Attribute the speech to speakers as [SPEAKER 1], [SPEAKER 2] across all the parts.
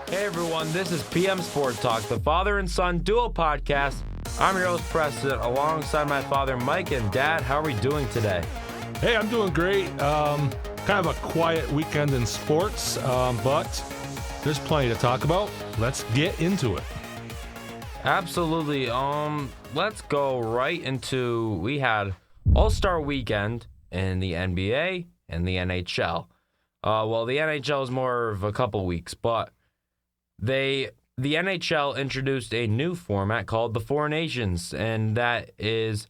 [SPEAKER 1] Hey everyone, this is PM Sport Talk, the father and son duo podcast. I'm your host, Preston, alongside my father, Mike, and Dad. How are we doing today?
[SPEAKER 2] Hey, I'm doing great. Kind of a quiet weekend in sports, but there's plenty to talk about. Let's get into it.
[SPEAKER 1] Absolutely. Let's go right into, we had All-Star Weekend in the NBA and the NHL. Well, the NHL is more of a couple weeks, but the NHL introduced a new format called the Four Nations, and that is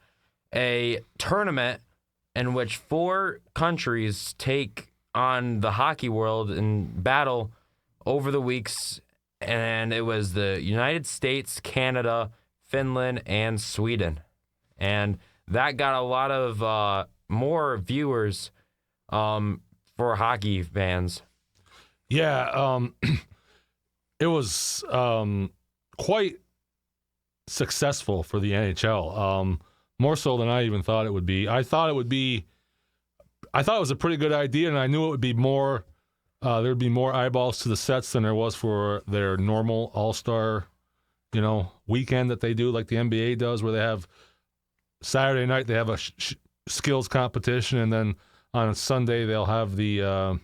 [SPEAKER 1] a tournament in which 4 countries take on the hockey world and battle over the weeks, and it was the United States, Canada, Finland, and Sweden. And that got a lot of more viewers for hockey fans.
[SPEAKER 2] Yeah, it was quite successful for the NHL, more so than I even thought it would be. I thought it was a pretty good idea, and I knew it would be more, there would be more eyeballs to the sets than there was for their normal all-star, weekend that they do, like the NBA does, where they have Saturday night, they have a skills competition, and then on Sunday they'll have the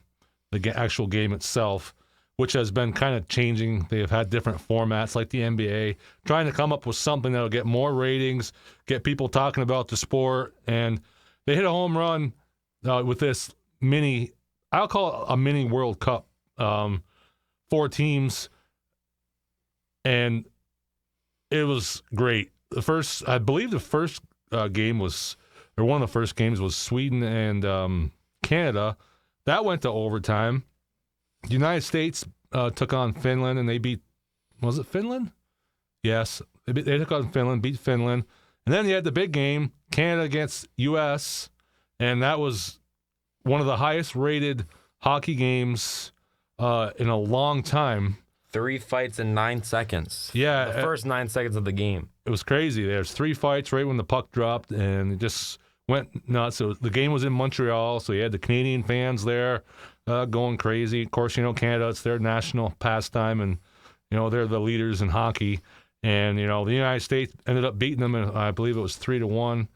[SPEAKER 2] actual game itself, which has been kind of changing. They have had different formats like the NBA, trying to come up with something that'll get more ratings, get people talking about the sport. And they hit a home run with this I'll call it a mini World Cup, 4 teams. And it was great. I believe the first game was, or one of the first games was Sweden and Canada. That went to overtime. The United States took on Finland, and they beat, was it Finland? Yes. They took on Finland, beat Finland. And then you had the big game, Canada against U.S., and that was one of the highest-rated hockey games in a long time.
[SPEAKER 1] 3 fights in 9 seconds.
[SPEAKER 2] Yeah.
[SPEAKER 1] The first 9 seconds of the game.
[SPEAKER 2] It was crazy. There's 3 fights right when the puck dropped, and it just went nuts. So the game was in Montreal, so you had the Canadian fans there going crazy. Of course, Canada, it's their national pastime, and, they're the leaders in hockey. And, the United States ended up beating them, and I believe it was 3-1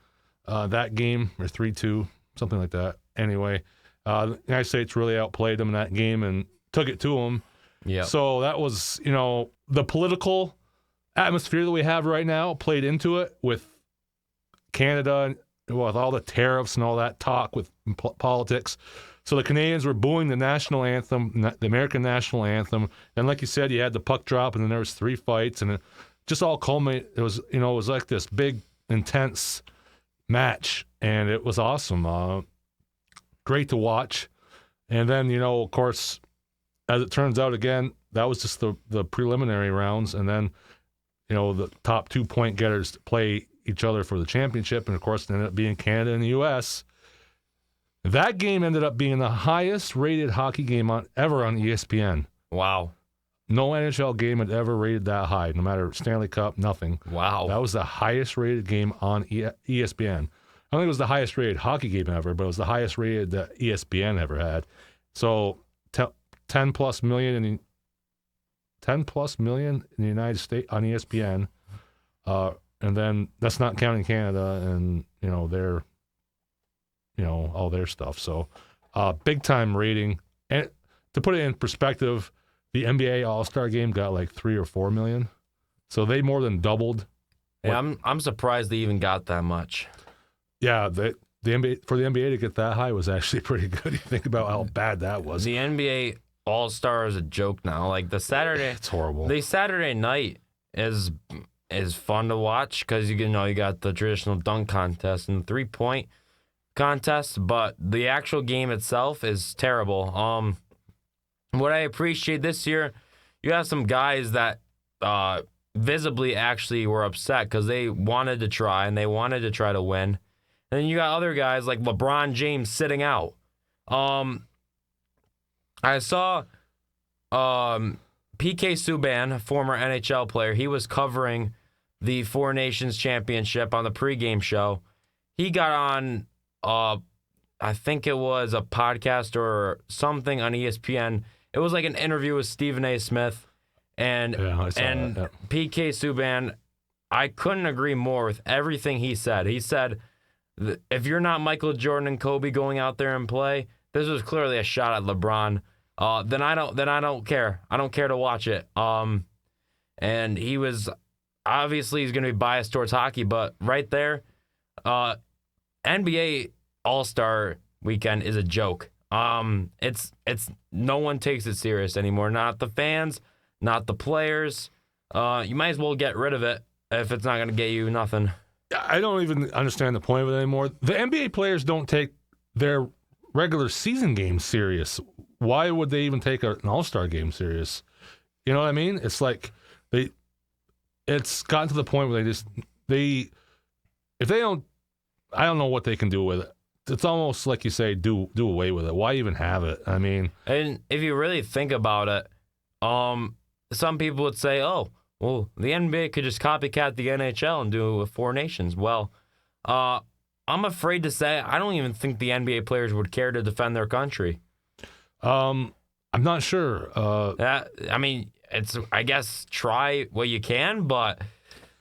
[SPEAKER 2] that game, or 3-2, something like that. Anyway, the United States really outplayed them in that game and took it to them.
[SPEAKER 1] Yeah.
[SPEAKER 2] So that was, the political atmosphere that we have right now played into it with Canada, with all the tariffs and all that talk with politics. So the Canadians were booing the national anthem, the American national anthem. And like you said, you had the puck drop, and then there was 3 fights, and it just all culminated. It was, it was like this big, intense match, and it was awesome. Great to watch. And then, of course, as it turns out, again, that was just the preliminary rounds. And then, the top 2 point getters play each other for the championship, and of course it ended up being Canada and the U.S. That game ended up being the highest rated hockey game ever on ESPN.
[SPEAKER 1] Wow.
[SPEAKER 2] No NHL game had ever rated that high, no matter Stanley Cup, nothing.
[SPEAKER 1] Wow.
[SPEAKER 2] That was the highest rated game on ESPN. I don't think it was the highest rated hockey game ever, but it was the highest rated that ESPN ever had. So 10 plus million in the United States on ESPN. And then that's not counting Canada and, their, all their stuff. So big time rating. And to put it in perspective, the NBA All-Star game got like 3 or 4 million. So they more than doubled.
[SPEAKER 1] Yeah, I'm surprised they even got that much.
[SPEAKER 2] Yeah, the NBA, for the NBA to get that high was actually pretty good. You think about how bad that was.
[SPEAKER 1] The NBA All-Star is a joke now. Like it's
[SPEAKER 2] horrible.
[SPEAKER 1] The Saturday night is fun to watch because you got the traditional dunk contest and the 3-point contest, but the actual game itself is terrible. What I appreciate this year, you have some guys that visibly actually were upset because they wanted to try and they wanted to try to win. And then you got other guys like LeBron James sitting out. I saw PK Subban, a former NHL player, he was covering the Four Nations Championship on the pregame show. He got on I think it was a podcast or something on ESPN. It was like an interview with Stephen A. Smith and
[SPEAKER 2] I saw that, yeah.
[SPEAKER 1] PK Subban. I couldn't agree more with everything he said. He said, if you're not Michael Jordan and Kobe going out there and play, this was clearly a shot at LeBron. Then I don't care. I don't care to watch it. And he was obviously he's going to be biased towards hockey, but right there, NBA All-Star Weekend is a joke. It's no one takes it serious anymore. Not the fans, not the players. You might as well get rid of it if it's not going to get you nothing.
[SPEAKER 2] I don't even understand the point of it anymore. The NBA players don't take their regular season games serious. Why would they even take an All-Star game serious? You know what I mean? It's like it's gotten to the point where if they don't, I don't know what they can do with it. It's almost like you say, do away with it. Why even have it? I mean,
[SPEAKER 1] and if you really think about it, some people would say, oh, well, the NBA could just copycat the NHL and do it with 4 nations. Well, I'm afraid to say I don't even think the NBA players would care to defend their country.
[SPEAKER 2] I'm not sure.
[SPEAKER 1] I mean, I guess try what you can, but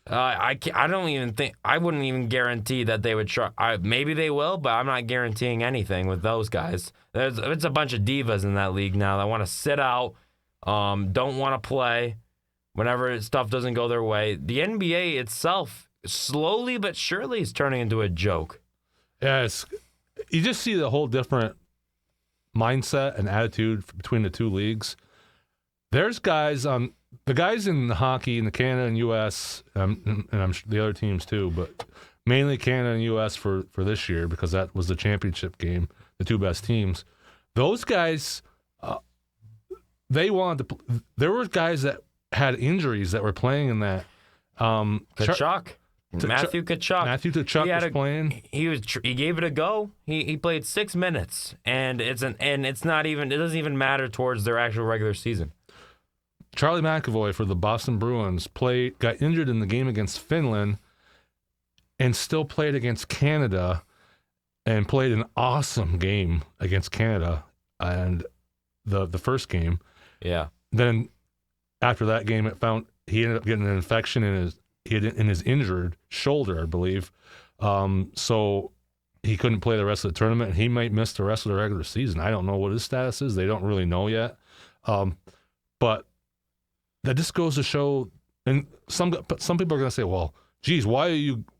[SPEAKER 1] I don't even think I wouldn't even guarantee that they would try. Maybe they will, but I'm not guaranteeing anything with those guys. It's a bunch of divas in that league now that want to sit out, don't want to play whenever stuff doesn't go their way. The NBA itself, slowly but surely, is turning into a joke.
[SPEAKER 2] Yeah, you just see the whole different mindset and attitude between the two leagues. There's guys on the guys in hockey in the Canada and U.S. And I'm sure the other teams too, but mainly Canada and U.S. for this year because that was the championship game, the 2 best teams. Those guys, they wanted to. There were guys that had injuries that were playing in that.
[SPEAKER 1] Tkachuk. Matthew Tkachuk.
[SPEAKER 2] Matthew Tkachuk was playing.
[SPEAKER 1] He gave it a go. He played 6 minutes, and it doesn't even matter towards their actual regular season.
[SPEAKER 2] Charlie McAvoy for the Boston Bruins got injured in the game against Finland, and still played against Canada, and played an awesome game against Canada, and the first game.
[SPEAKER 1] Yeah.
[SPEAKER 2] Then after that game, he ended up getting an infection in his injured shoulder, I believe. So he couldn't play the rest of the tournament, and he might miss the rest of the regular season. I don't know what his status is. They don't really know yet. But that just goes to show, and some people are going to say, well, geez, why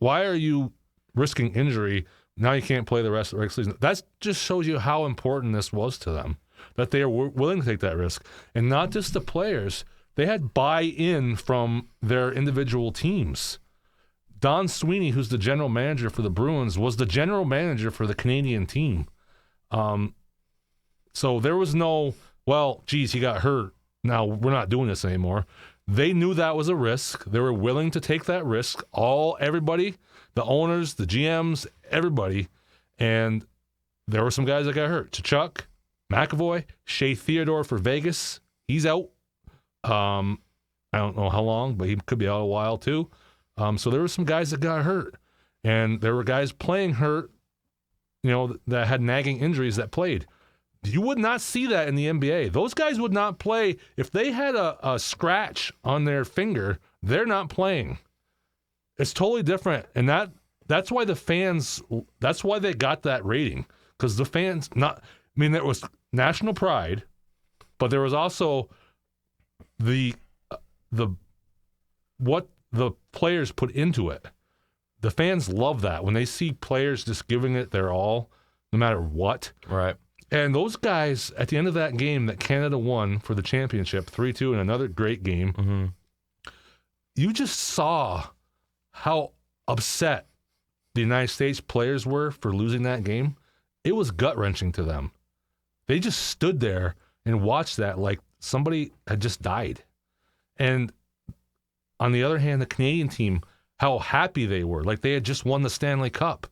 [SPEAKER 2] are you risking injury? Now you can't play the rest of the regular season. That just shows you how important this was to them, that they are willing to take that risk. And not just the players. They had buy-in from their individual teams. Don Sweeney, who's the general manager for the Bruins, was the general manager for the Canadian team. So there was no, well, geez, he got hurt. Now we're not doing this anymore. They knew that was a risk. They were willing to take that risk. Everybody, the owners, the GMs, everybody. And there were some guys that got hurt. Tkachuk, McAvoy, Shea Theodore for Vegas. He's out. I don't know how long, but he could be out a while too. So there were some guys that got hurt, and there were guys playing hurt, that had nagging injuries that played. You would not see that in the NBA. Those guys would not play. If they had a scratch on their finger, they're not playing. It's totally different. And that's why that's why they got that rating. Because the fans, there was national pride, but there was also what the players put into it. The fans love that when they see players just giving it their all, no matter what.
[SPEAKER 1] Right.
[SPEAKER 2] And those guys, at the end of that game that Canada won for the championship, 3-2 in another great game, you just saw how upset the United States players were for losing that game. It was gut-wrenching to them. They just stood there and watched that like somebody had just died. And on the other hand, the Canadian team, how happy they were, like they had just won the Stanley Cup.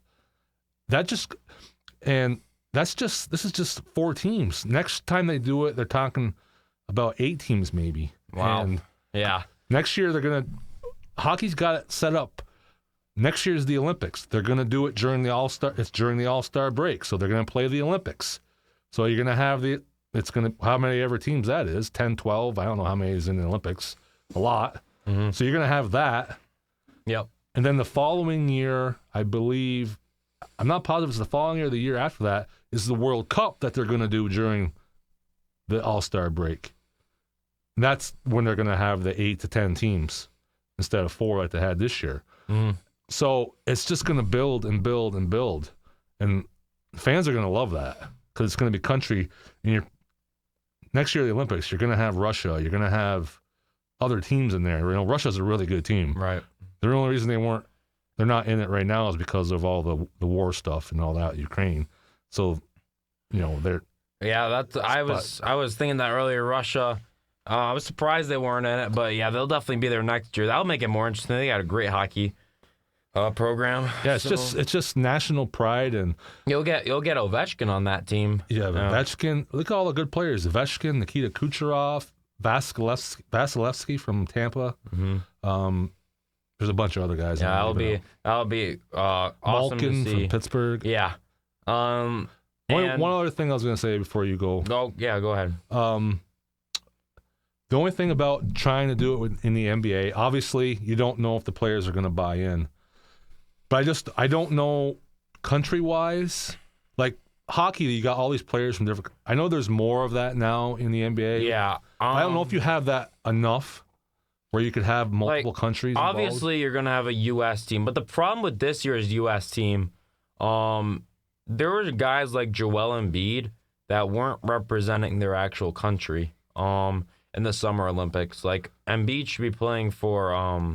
[SPEAKER 2] This is just 4 teams. Next time they do it, they're talking about 8 teams maybe.
[SPEAKER 1] Wow.
[SPEAKER 2] And
[SPEAKER 1] yeah.
[SPEAKER 2] Next year hockey's got it set up next year's the Olympics. They're going to do it during the All-Star. It's during the All-Star break, so they're going to play the Olympics. So you're going to have how many ever teams that is, 10, 12, I don't know how many is in the Olympics, a lot. Mm-hmm. So you're going to have that.
[SPEAKER 1] Yep.
[SPEAKER 2] And then the following year, I believe, I'm not positive it's the following year or the year after that, is the World Cup that they're going to do during the All-Star break. And that's when they're going to have the 8 to 10 teams instead of 4 like they had this year. Mm-hmm. So it's just going to build and build and build. And fans are going to love that because it's going to be country. And next year, the Olympics, you're going to have Russia. You're going to have other teams in there. Russia's a really good team.
[SPEAKER 1] Right.
[SPEAKER 2] The only reason they're not in it right now is because of all the war stuff and all that, Ukraine. So, they're.
[SPEAKER 1] Yeah, I was thinking that earlier, Russia. I was surprised they weren't in it, but yeah, they'll definitely be there next year. That'll make it more interesting. They got a great hockey program. Yeah,
[SPEAKER 2] it's just national pride, and
[SPEAKER 1] you'll get Ovechkin on that team.
[SPEAKER 2] Yeah, Ovechkin. Look at all the good players: Ovechkin, Nikita Kucherov, Vasilevsky from Tampa. Mm-hmm. There's a bunch of other guys.
[SPEAKER 1] Yeah, that'll be awesome
[SPEAKER 2] Malkin
[SPEAKER 1] to see.
[SPEAKER 2] From Pittsburgh.
[SPEAKER 1] Yeah.
[SPEAKER 2] One other thing I was going to say before you go.
[SPEAKER 1] Oh, yeah, go ahead.
[SPEAKER 2] The only thing about trying to do it in the NBA, obviously, you don't know if the players are going to buy in. But I don't know country-wise. Like hockey, you got all these players from different. I know there's more of that now in the NBA.
[SPEAKER 1] Yeah.
[SPEAKER 2] I don't know if you have that enough where you could have multiple countries involved.
[SPEAKER 1] Obviously, you're going to have a U.S. team. But the problem with this year's U.S. team, there were guys like Joel Embiid that weren't representing their actual country in the Summer Olympics. Like, Embiid should be playing for, I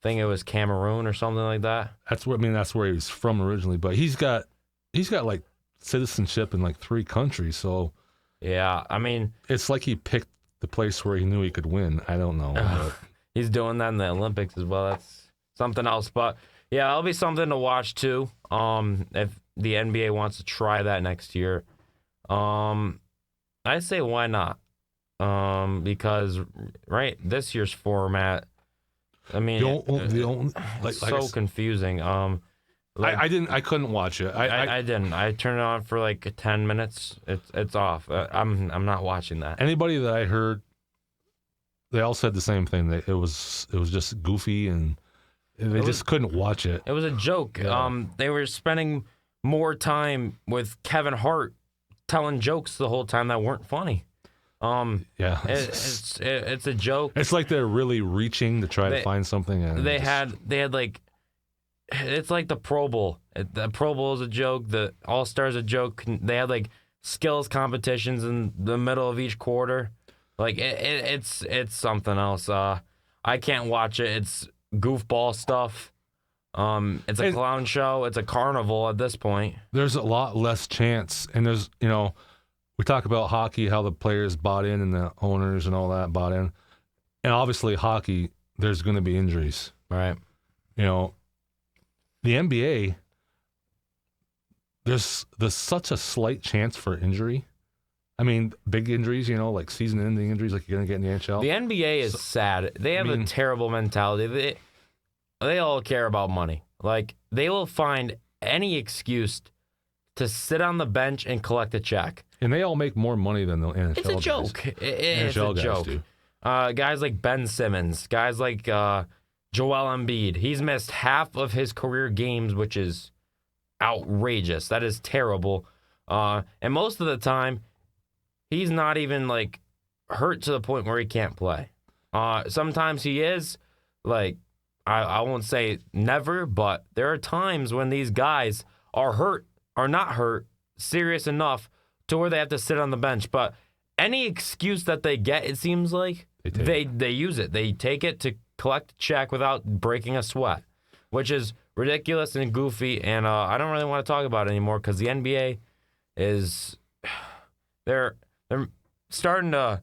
[SPEAKER 1] think it was Cameroon or something like that.
[SPEAKER 2] That's where he was from originally. But he's got like citizenship in like 3 countries. So
[SPEAKER 1] yeah, I mean,
[SPEAKER 2] it's like he picked the place where he knew he could win. I don't know.
[SPEAKER 1] He's doing that in the Olympics as well. That's something else. But yeah, it'll be something to watch too. If the NBA wants to try that next year, I say why not? Because this year's format, I mean, so confusing.
[SPEAKER 2] I couldn't watch it.
[SPEAKER 1] I didn't. I turned it on for like 10 minutes. It's off. I'm not watching that.
[SPEAKER 2] Anybody that I heard, they all said the same thing. That it was just goofy and they just couldn't watch it.
[SPEAKER 1] It was a joke. Yeah. They were spending more time with Kevin Hart telling jokes the whole time that weren't funny.
[SPEAKER 2] Yeah,
[SPEAKER 1] it's a joke.
[SPEAKER 2] It's like they're really reaching to try to find something. And
[SPEAKER 1] they had like, it's like the Pro Bowl. The Pro Bowl is a joke. The All-Star is a joke. They had like skills competitions in the middle of each quarter. Like it's something else. I can't watch it. It's goofball stuff. It's a clown show. It's a carnival at this point.
[SPEAKER 2] There's a lot less chance, and there's we talk about hockey, how the players bought in and the owners and all that bought in. And obviously hockey, there's going to be injuries.
[SPEAKER 1] Right.
[SPEAKER 2] The NBA, there's such a slight chance for injury. I mean, big injuries, like season-ending injuries like you're going to get in the NHL.
[SPEAKER 1] The NBA is sad. They have a terrible mentality. They all care about money. Like, they will find any excuse to sit on the bench and collect a check.
[SPEAKER 2] And they all make more money than the NHL.
[SPEAKER 1] It's a joke. It's a joke. Guys like Ben Simmons, guys like Joel Embiid. He's missed half of his career games, which is outrageous. That is terrible. And most of the time, he's not even like hurt to the point where he can't play. Sometimes he is. Like, I won't say never, but there are times when these guys are not hurt, serious enough to where they have to sit on the bench. But any excuse that they get, it seems like, they use it. They take it to collect a check without breaking a sweat, which is ridiculous and goofy. And I don't really want to talk about it anymore because the NBA is they're starting to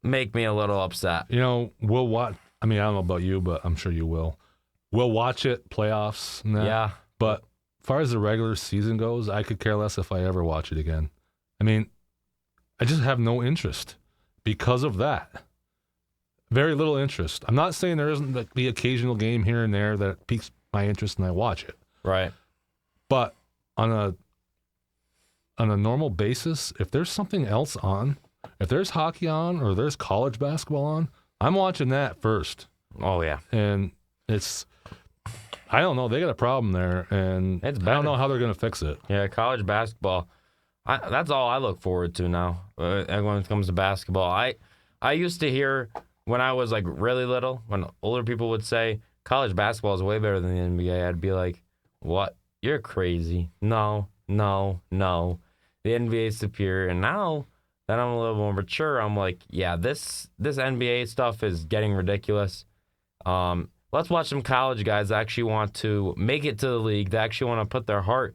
[SPEAKER 1] make me a little upset.
[SPEAKER 2] We'll watch. I mean, I don't know about you, but I'm sure you will. We'll watch it, playoffs and that.
[SPEAKER 1] Yeah.
[SPEAKER 2] But as far as the regular season goes, I could care less if I ever watch it again. I mean, I just have no interest because of that. Very little interest. I'm not saying there isn't the occasional game here and there that piques my interest and I watch it.
[SPEAKER 1] Right.
[SPEAKER 2] But on a normal basis, if there's something else on, if there's hockey on or there's college basketball on, I'm watching that first.
[SPEAKER 1] Oh, yeah.
[SPEAKER 2] And I don't know. They got a problem there, and I don't know how they're going to fix it.
[SPEAKER 1] Yeah, college basketball. That's all I look forward to now when it comes to basketball. I used to hear when I was like really little, when older people would say college basketball is way better than the NBA, I'd be like, what? You're crazy. No. The NBA is superior. And now that I'm a little more mature, I'm like, yeah, this NBA stuff is getting ridiculous. Let's watch some college guys that actually want to make it to the league, that actually want to put their heart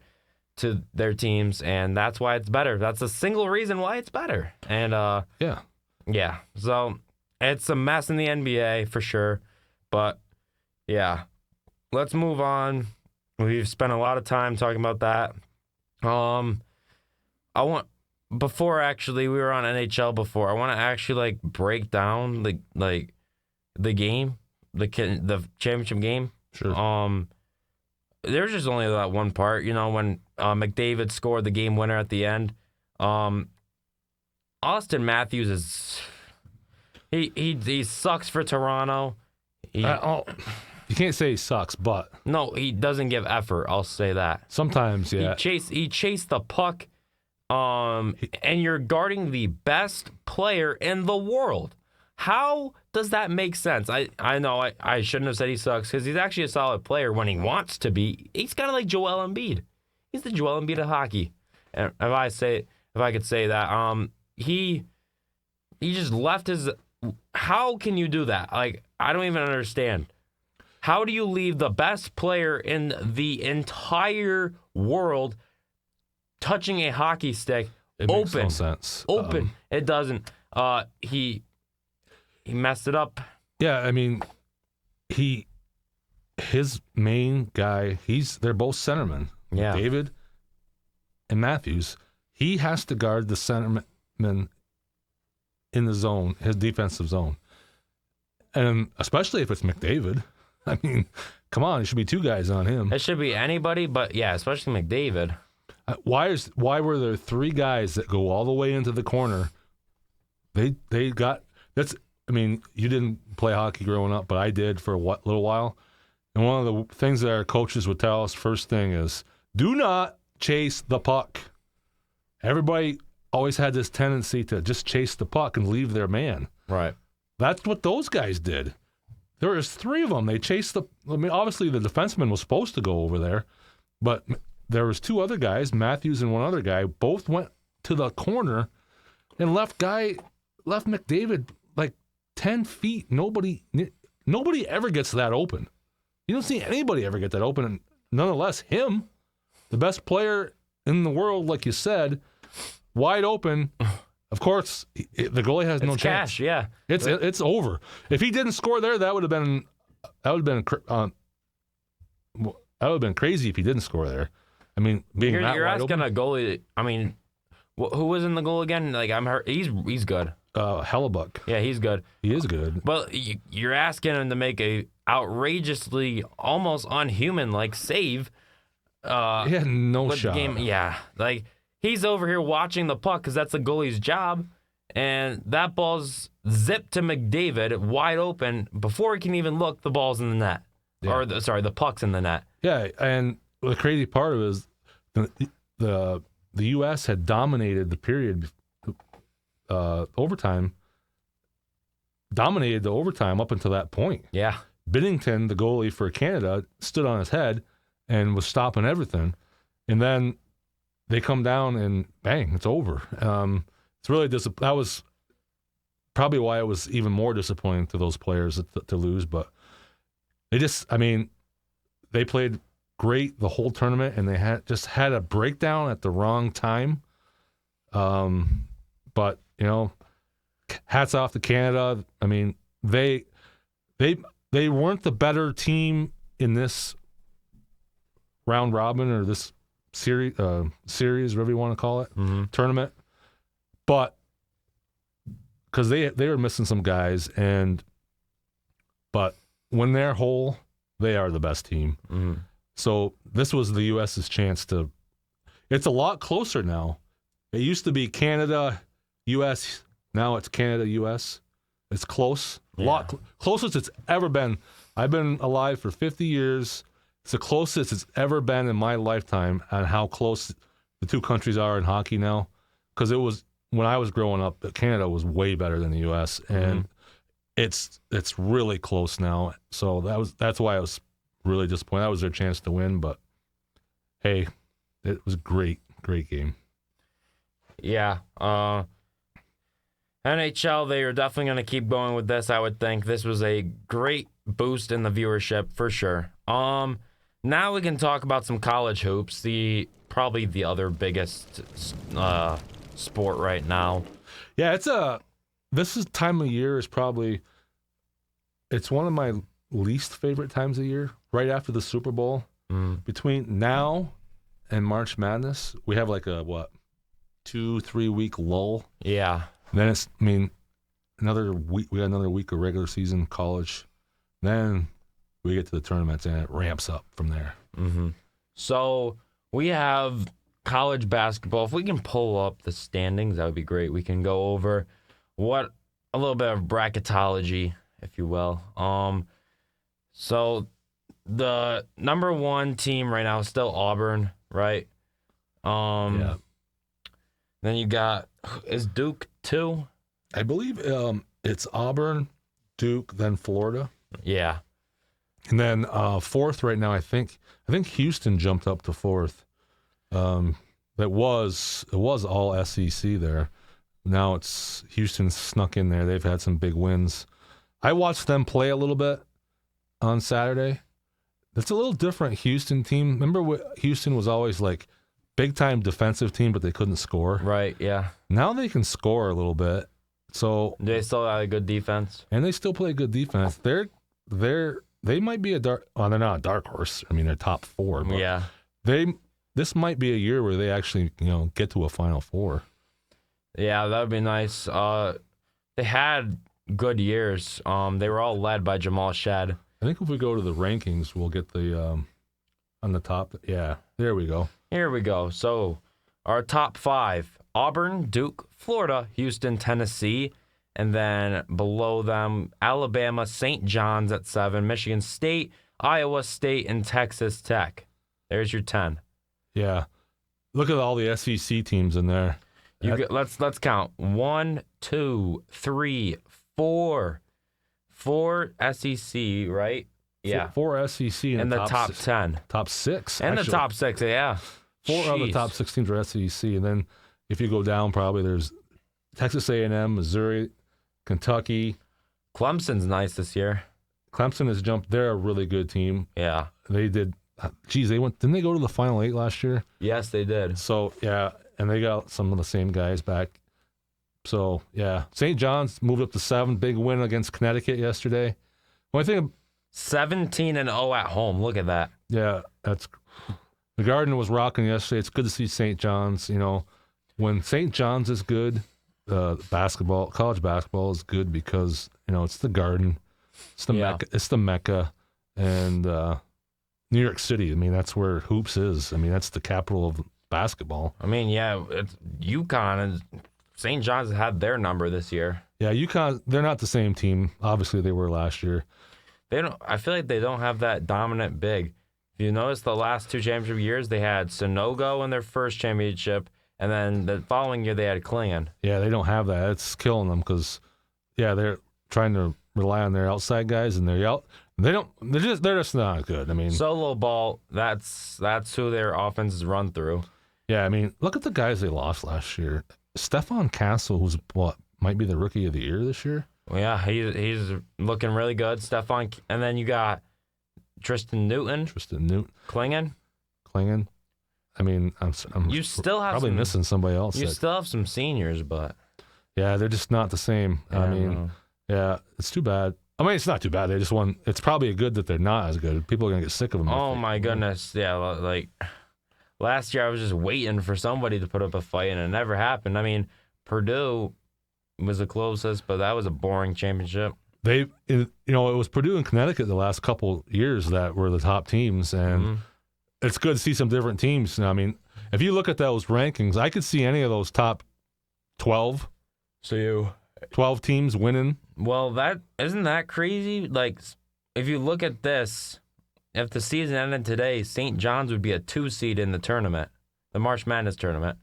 [SPEAKER 1] to their teams, and that's why it's better. That's the single reason why it's better. And yeah. So it's a mess in the NBA for sure. But yeah, let's move on. We've spent a lot of time talking about that. Before actually, we were on NHL before. I want to actually like break down the game, the championship game.
[SPEAKER 2] Sure.
[SPEAKER 1] There's just only that one part, when McDavid scored the game winner at the end. Austin Matthews is he sucks for Toronto.
[SPEAKER 2] You can't say he sucks, but
[SPEAKER 1] No, he doesn't give effort. I'll say that.
[SPEAKER 2] Sometimes, yeah.
[SPEAKER 1] He chased the puck, and you're guarding the best player in the world. How does that make sense? I know I shouldn't have said he sucks because he's actually a solid player when he wants to be. He's kind of like Joel Embiid. He's the Joel Embiid of hockey. And if I could say that, he just left his. How can you do that? Like, I don't even understand. How do you leave the best player in the entire world touching a hockey stick open?
[SPEAKER 2] Makes no sense.
[SPEAKER 1] Open. It doesn't. He messed it up.
[SPEAKER 2] Yeah, I mean, his main guy, they're both centermen.
[SPEAKER 1] Yeah.
[SPEAKER 2] David and Matthews. He has to guard the centerman in the zone, his defensive zone. And especially if it's McDavid. I mean, come on, it should be two guys on him.
[SPEAKER 1] It should be anybody, but yeah, especially McDavid.
[SPEAKER 2] Why were there three guys that go all the way into the corner? They got that's. I mean, you didn't play hockey growing up, but I did for a little while. And one of the things that our coaches would tell us first thing is, do not chase the puck. Everybody always had this tendency to just chase the puck and leave their man.
[SPEAKER 1] Right.
[SPEAKER 2] That's what those guys did. There was three of them. They chased obviously the defenseman was supposed to go over there, but there was two other guys, Matthews and one other guy, both went to the corner and left McDavid like 10 feet. Nobody ever gets that open. You don't see anybody ever get that open, and nonetheless, him, the best player in the world, like you said, wide open. Of course, the goalie has no chance.
[SPEAKER 1] Cash, yeah.
[SPEAKER 2] It's over. If he didn't score there, that would have been crazy if he didn't score there. I mean,
[SPEAKER 1] you're asking a goalie. I mean, who was in the goal again? Like, I'm hurt. He's good.
[SPEAKER 2] Hellebuck.
[SPEAKER 1] Yeah, he's good.
[SPEAKER 2] He is good.
[SPEAKER 1] Well, you're asking him to make a outrageously, almost unhuman like save.
[SPEAKER 2] He had no shot.
[SPEAKER 1] The game, yeah, like. He's over here watching the puck because that's the goalie's job, and that ball's zipped to McDavid wide open before he can even look. The ball's in the net,
[SPEAKER 2] yeah.
[SPEAKER 1] The puck's in the net.
[SPEAKER 2] Yeah, and the crazy part of it is the U.S. had dominated the period, overtime. Dominated the overtime up until that point.
[SPEAKER 1] Yeah,
[SPEAKER 2] Binnington, the goalie for Canada, stood on his head and was stopping everything, and then they come down and bang, it's over. It's really that was probably why it was even more disappointing to those players to lose. But they played great the whole tournament, and they had a breakdown at the wrong time. But hats off to Canada. I mean, they weren't the better team in this round robin or this series, whatever you want to call it, tournament, but because they were missing some guys, but when they're whole, they are the best team.
[SPEAKER 1] Mm-hmm.
[SPEAKER 2] So this was the U.S.'s chance to. It's a lot closer now. It used to be Canada, U.S. Now it's Canada, U.S. It's close. A lot closest it's ever been. I've been alive for 50 years. It's the closest it's ever been in my lifetime on how close the two countries are in hockey now. Because it was when I was growing up, Canada was way better than the U.S. and it's really close now. So that's why I was really disappointed. That was their chance to win, but hey, it was a great game.
[SPEAKER 1] Yeah. NHL, they are definitely going to keep going with this, I would think. This was a great boost in the viewership for sure. Now we can talk about some college hoops, probably the other biggest sport right now.
[SPEAKER 2] Yeah, this time of year is probably it's one of my least favorite times of year, right after the Super Bowl. Between now and March Madness, we have like a 2-3 week lull.
[SPEAKER 1] Yeah.
[SPEAKER 2] Then another week. We got another week of regular season college. Then we get to the tournaments, and it ramps up from there.
[SPEAKER 1] Mm-hmm. So we have college basketball. If we can pull up the standings, that would be great. We can go over a little bit of bracketology, if you will. So the number one team right now is still Auburn, right?
[SPEAKER 2] Yeah.
[SPEAKER 1] Then you got, is Duke 2?
[SPEAKER 2] I believe it's Auburn, Duke, then Florida.
[SPEAKER 1] Yeah.
[SPEAKER 2] And then fourth right now, I think Houston jumped up to fourth. It was all SEC there. Now it's Houston snuck in there. They've had some big wins. I watched them play a little bit on Saturday. It's a little different Houston team. Remember Houston was always like big time defensive team, but they couldn't score.
[SPEAKER 1] Right, yeah.
[SPEAKER 2] Now they can score a little bit. So
[SPEAKER 1] they still have a good defense.
[SPEAKER 2] And they still play good defense. They might be they're not a dark horse. I mean, they're top 4. But
[SPEAKER 1] yeah.
[SPEAKER 2] This might be a year where they actually, get to a Final Four.
[SPEAKER 1] Yeah, that would be nice. They had good years. They were all led by Jamal Shedd.
[SPEAKER 2] I think if we go to the rankings, we'll get the on the top. Yeah, there we go.
[SPEAKER 1] Here we go. So our top 5, Auburn, Duke, Florida, Houston, Tennessee, and then below them, Alabama, St. John's at 7, Michigan State, Iowa State, and Texas Tech. There's your 10.
[SPEAKER 2] Yeah. Look at all the SEC teams in there.
[SPEAKER 1] Let's count. 1, 2, 3, 4. 4 SEC, right? Yeah.
[SPEAKER 2] 4 SEC
[SPEAKER 1] in the top 10.
[SPEAKER 2] Top 6.
[SPEAKER 1] And
[SPEAKER 2] actually.
[SPEAKER 1] the top 6, yeah.
[SPEAKER 2] 4 of the top 6 teams are SEC. And then if you go down, probably there's Texas A&M, Missouri, Kentucky.
[SPEAKER 1] Clemson's nice this year.
[SPEAKER 2] Clemson has jumped. They're a really good team.
[SPEAKER 1] Yeah.
[SPEAKER 2] They did. Didn't they go to the Final 8 last year?
[SPEAKER 1] Yes, they did.
[SPEAKER 2] So, yeah. And they got some of the same guys back. So, yeah. St. John's moved up to 7. Big win against Connecticut yesterday. One thing.
[SPEAKER 1] 17-0 at home. Look at that.
[SPEAKER 2] Yeah. The Garden was rocking yesterday. It's good to see St. John's. When St. John's is good, college basketball is good because, it's the Garden. It's the Mecca. It's the Mecca. And New York City, that's where hoops is. That's the capital of basketball.
[SPEAKER 1] It's UConn and St. John's had their number this year.
[SPEAKER 2] Yeah, UConn, they're not the same team. Obviously, they were last year.
[SPEAKER 1] I feel like they don't have that dominant big. If you notice, the last 2 championship years, they had Sonogo in their first championship, and then the following year they had Klingon.
[SPEAKER 2] Yeah, they don't have that. It's killing them because, they're trying to rely on their outside guys, and they're just not good.
[SPEAKER 1] Solo ball. That's who their offense is run through.
[SPEAKER 2] Yeah, look at the guys they lost last year. Stephon Castle, who's might be the rookie of the year this year.
[SPEAKER 1] Well, yeah, he's looking really good. Stephon, and then you got Tristan Newton. Klingon. You still have
[SPEAKER 2] probably missing somebody else.
[SPEAKER 1] You still have some seniors, but
[SPEAKER 2] yeah, they're just not the same. Yeah, it's too bad. It's not too bad. They just won. It's probably good that they're not as good. People are gonna get sick of them.
[SPEAKER 1] Oh my goodness, yeah. Like last year, I was just waiting for somebody to put up a fight, and it never happened. Purdue was the closest, but that was a boring championship.
[SPEAKER 2] it was Purdue and Connecticut the last couple years that were the top teams, and it's good to see some different teams. I mean, if you look at those rankings, I could see any of those top 12 teams winning.
[SPEAKER 1] Well, that isn't that crazy? Like, if you look at this, if the season ended today, St. John's would be a 2 seed in the tournament, the March Madness tournament.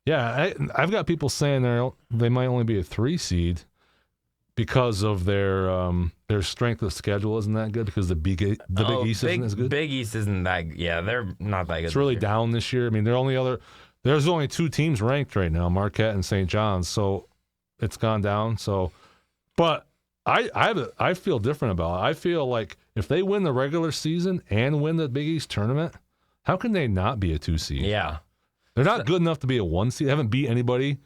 [SPEAKER 2] Yeah, I've got people saying they might only be a 3 seed because of their strength of schedule isn't that good, because the Big East isn't as good.
[SPEAKER 1] Big East isn't that. Yeah, they're not that good.
[SPEAKER 2] It's really down this year. I mean, there's only 2 teams ranked right now, Marquette and St. John's. So it's gone down. So, but I feel different about it. I feel like if they win the regular season and win the Big East tournament, how can they not be a 2 seed?
[SPEAKER 1] Yeah.
[SPEAKER 2] They're not good enough to be a 1 seed. They haven't beat anybody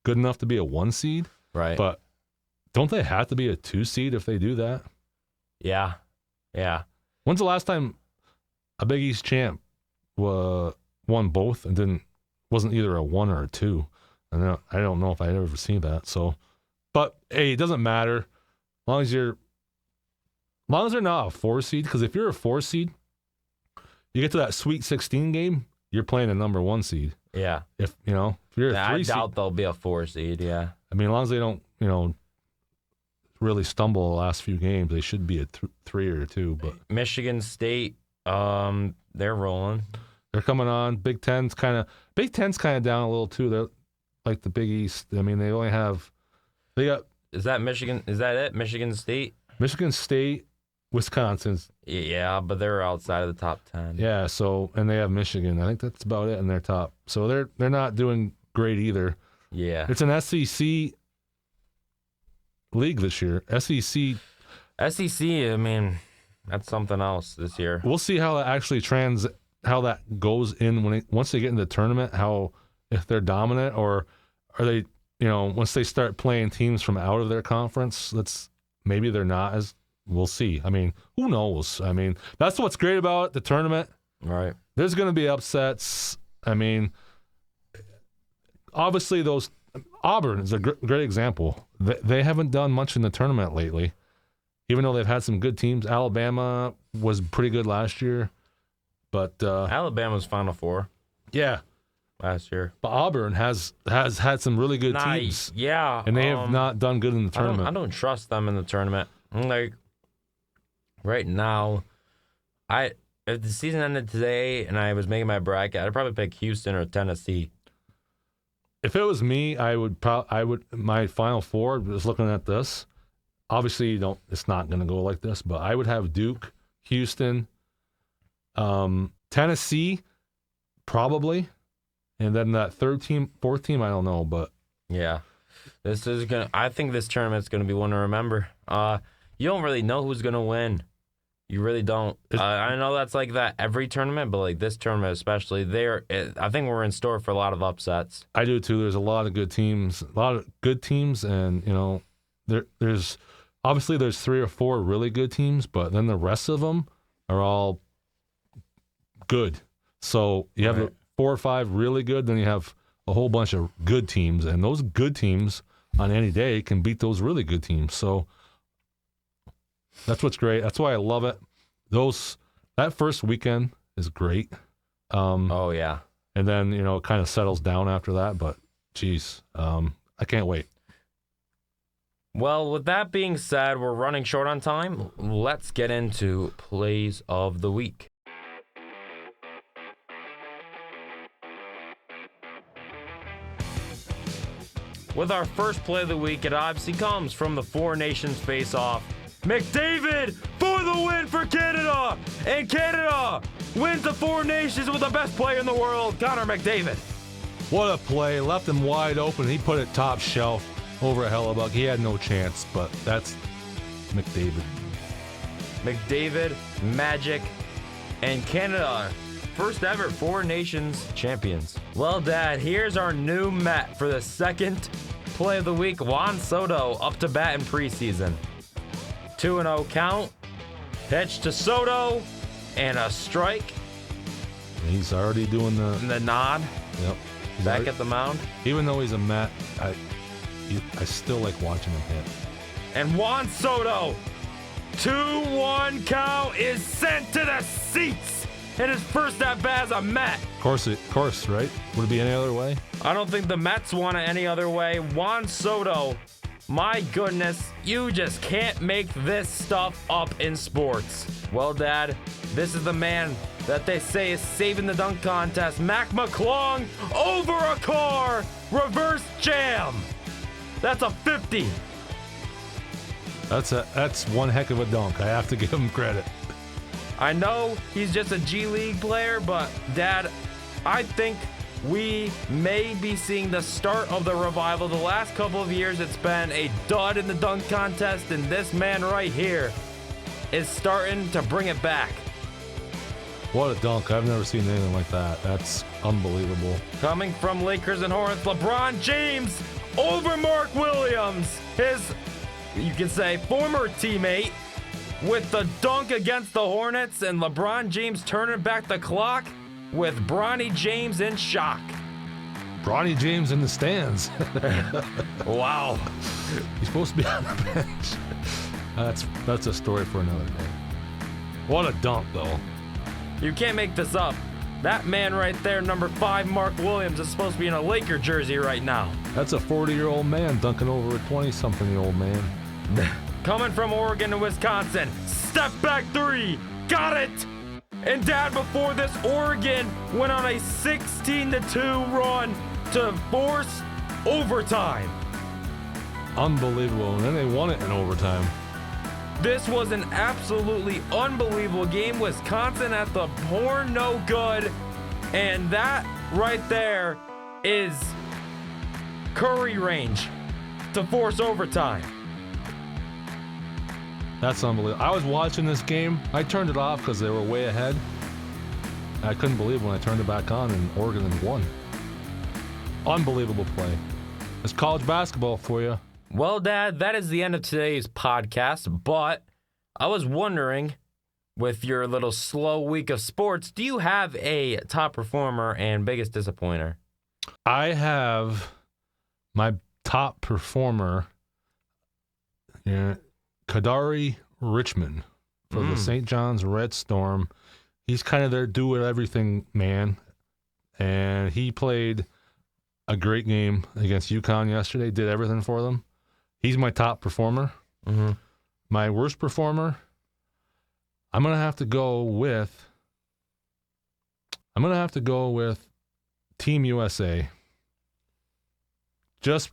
[SPEAKER 2] good enough to be a 1 seed.
[SPEAKER 1] Right.
[SPEAKER 2] But don't they have to be a 2 seed if they do that?
[SPEAKER 1] Yeah. Yeah.
[SPEAKER 2] When's the last time a Big East champ won both and wasn't either a 1 or a 2? I don't know if I'd ever seen that. So, but hey, it doesn't matter as long as they're not a 4 seed. Because if you're a 4 seed, you get to that Sweet 16 game, you're playing a number 1 seed.
[SPEAKER 1] Yeah.
[SPEAKER 2] If you're a 3
[SPEAKER 1] I
[SPEAKER 2] seed,
[SPEAKER 1] doubt they'll be a 4 seed. Yeah.
[SPEAKER 2] I mean, as long as they don't, really stumble the last few games, they should be a 3 or a 2. But
[SPEAKER 1] Michigan State, they're rolling.
[SPEAKER 2] They're coming on. Big Ten's kind of down a little too. They're like the Big East. I mean, they got.
[SPEAKER 1] Is that Michigan? Is that it? Michigan State,
[SPEAKER 2] Wisconsin's.
[SPEAKER 1] Yeah, but they're outside of the top 10.
[SPEAKER 2] Yeah. So, and they have Michigan. I think that's about it in their top. So they're not doing great either.
[SPEAKER 1] Yeah.
[SPEAKER 2] It's an SEC league this year. SEC.
[SPEAKER 1] I mean, that's something else this year.
[SPEAKER 2] We'll see how that actually how that goes in once they get into the tournament. How, if they're dominant, or are they, once they start playing teams from out of their conference, maybe they're not as. We'll see. I mean, who knows? I mean, that's what's great about the tournament.
[SPEAKER 1] Right.
[SPEAKER 2] There's going to be upsets. I mean, obviously Auburn is a great example. They haven't done much in the tournament lately, even though they've had some good teams. Alabama was pretty good last year, but
[SPEAKER 1] Alabama's Final Four.
[SPEAKER 2] Yeah,
[SPEAKER 1] last year.
[SPEAKER 2] But Auburn has had some really good teams.
[SPEAKER 1] Yeah,
[SPEAKER 2] and they have not done good in the tournament.
[SPEAKER 1] I don't trust them in the tournament. Like right now, if the season ended today and I was making my bracket, I'd probably pick Houston or Tennessee.
[SPEAKER 2] If it was me, I would my Final Four, just looking at this, obviously it's not going to go like this, but I would have Duke, Houston, Tennessee, probably, and then that fourth team, I don't know, but
[SPEAKER 1] yeah, I think this tournament's gonna be one to remember. You don't really know who's gonna win. You really don't. I know that's like that every tournament, but like this tournament especially, I think we're in store for a lot of upsets.
[SPEAKER 2] I do too. There's a lot of good teams, and there's obviously 3 or 4 really good teams, but then the rest of them are all good. So you have 4 or 5 really good, then you have a whole bunch of good teams, and those good teams on any day can beat those really good teams. So that's what's great. That's why I love it. That first weekend is great.
[SPEAKER 1] Oh yeah.
[SPEAKER 2] And then, it kind of settles down after that, but geez, I can't wait.
[SPEAKER 1] Well, with that being said, we're running short on time. Let's get into plays of the week. With our first play of the week, it obviously comes from the Four Nations face-off. McDavid for the win for Canada! And Canada wins the Four Nations with the best player in the world, Connor McDavid.
[SPEAKER 2] What a play. Left him wide open. He put it top shelf over Hellebuck. He had no chance, but that's McDavid.
[SPEAKER 1] McDavid, Magic, and Canada, first ever Four Nations champions. Well, Dad, here's our new Met for the second play of the week. Juan Soto up to bat in preseason. 2-0 count, pitch to Soto, and a strike.
[SPEAKER 2] He's already doing
[SPEAKER 1] the nod.
[SPEAKER 2] Yep.
[SPEAKER 1] Back at the mound.
[SPEAKER 2] Even though he's a Met, I still like watching him hit.
[SPEAKER 1] And Juan Soto, 2-1 count is sent to the seats in his first at-bat as a Met.
[SPEAKER 2] Of course, right? Would it be any other way?
[SPEAKER 1] I don't think the Mets want it any other way. Juan Soto, my goodness, you just can't make this stuff up in sports. Well, Dad, this is the man that they say is saving the dunk contest. Mac McClung over a car, reverse jam. That's a 50.
[SPEAKER 2] That's one heck of a dunk. I have to give him credit.
[SPEAKER 1] I know he's just a G League player, but Dad, I think we may be seeing the start of the revival. The last couple of years, it's been a dud in the dunk contest, and this man right here is starting to bring it back.
[SPEAKER 2] What a dunk. I've never seen anything like that. That's unbelievable.
[SPEAKER 1] Coming from Lakers and Hornets, LeBron James over Mark Williams, his, you can say, former teammate, with the dunk against the Hornets, and LeBron James turning back the clock with Bronny James in shock.
[SPEAKER 2] Bronny James in the stands.
[SPEAKER 1] Wow.
[SPEAKER 2] He's supposed to be on the bench. That's a story for another day. What a dunk, though.
[SPEAKER 1] You can't make this up. That man right there, number 5, Mark Williams, is supposed to be in a Laker jersey right now.
[SPEAKER 2] That's a 40-year-old man dunking over a 20-something-year-old man.
[SPEAKER 1] Coming from Oregon to Wisconsin, step back 3, got it! And Dad, before this, Oregon went on a 16-2 run to force overtime.
[SPEAKER 2] Unbelievable. And then they won it in overtime.
[SPEAKER 1] This was an absolutely unbelievable game. Wisconsin at the horn, no good. And that right there is Curry range to force overtime.
[SPEAKER 2] That's unbelievable. I was watching this game. I turned it off because they were way ahead. I couldn't believe when I turned it back on and Oregon won. Unbelievable play. It's college basketball for you.
[SPEAKER 1] Well, Dad, that is the end of today's podcast, but I was wondering, with your little slow week of sports, do you have a top performer and biggest disappointer?
[SPEAKER 2] I have my top performer, Kadari Richmond for the St. John's Red Storm. He's kind of their do-it-everything man, and he played a great game against UConn yesterday, did everything for them. He's my top performer.
[SPEAKER 1] Mm-hmm.
[SPEAKER 2] My worst performer, I'm going to have to go with Team USA. Just,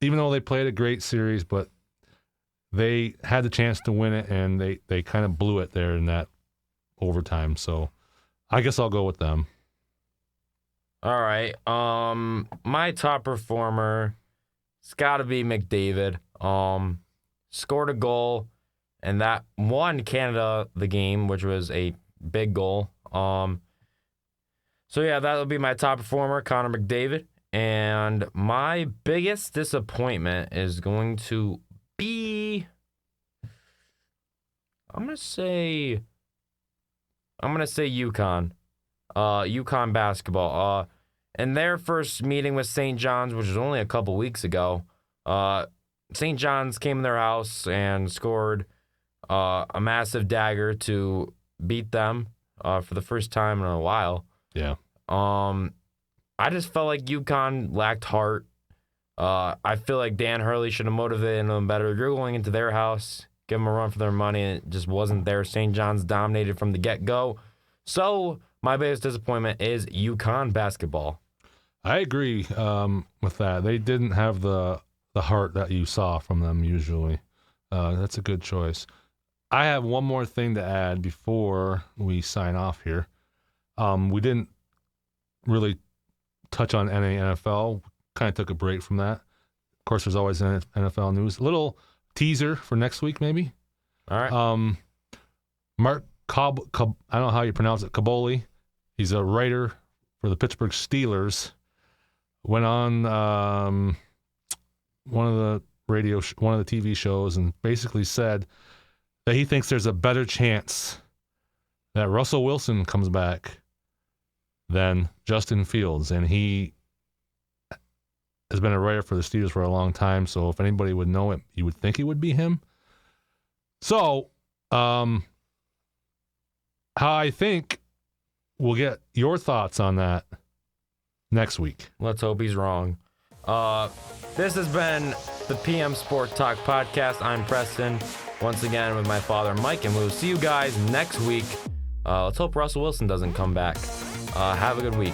[SPEAKER 2] even though they played a great series, but they had the chance to win it, and they kind of blew it there in that overtime. So I guess I'll go with them.
[SPEAKER 1] All right. My top performer, it's got to be McDavid. Scored a goal, and that won Canada the game, which was a big goal. So yeah, that'll be my top performer, Connor McDavid. And my biggest disappointment is going to be, I'm gonna say UConn. UConn basketball. In their first meeting with St. John's, which was only a couple weeks ago, St. John's came in their house and scored a massive dagger to beat them for the first time in a while.
[SPEAKER 2] Yeah.
[SPEAKER 1] I just felt like UConn lacked heart. I feel like Dan Hurley should have motivated them better. You're going into their house, give them a run for their money, and it just wasn't there. St. John's dominated from the get-go. So my biggest disappointment is UConn basketball.
[SPEAKER 2] I agree with that. They didn't have the heart that you saw from them usually. That's a good choice. I have one more thing to add before we sign off here. We didn't really touch on any NFL. Kind of took a break from that. Of course, there's always NFL news. A little teaser for next week, maybe.
[SPEAKER 1] All right.
[SPEAKER 2] Mark I don't know how you pronounce it, Kaboli. He's a writer for the Pittsburgh Steelers. Went on one of the TV shows and basically said that he thinks there's a better chance that Russell Wilson comes back than Justin Fields, and he is has been a writer for the Steelers for a long time. So if anybody would know it, you would think it would be him. So, I think we'll get your thoughts on that next week.
[SPEAKER 1] Let's hope he's wrong. This has been the PM Sport Talk podcast. I'm Preston, once again with my father Mike, and we'll see you guys next week. Let's hope Russell Wilson doesn't come back. Have a good week.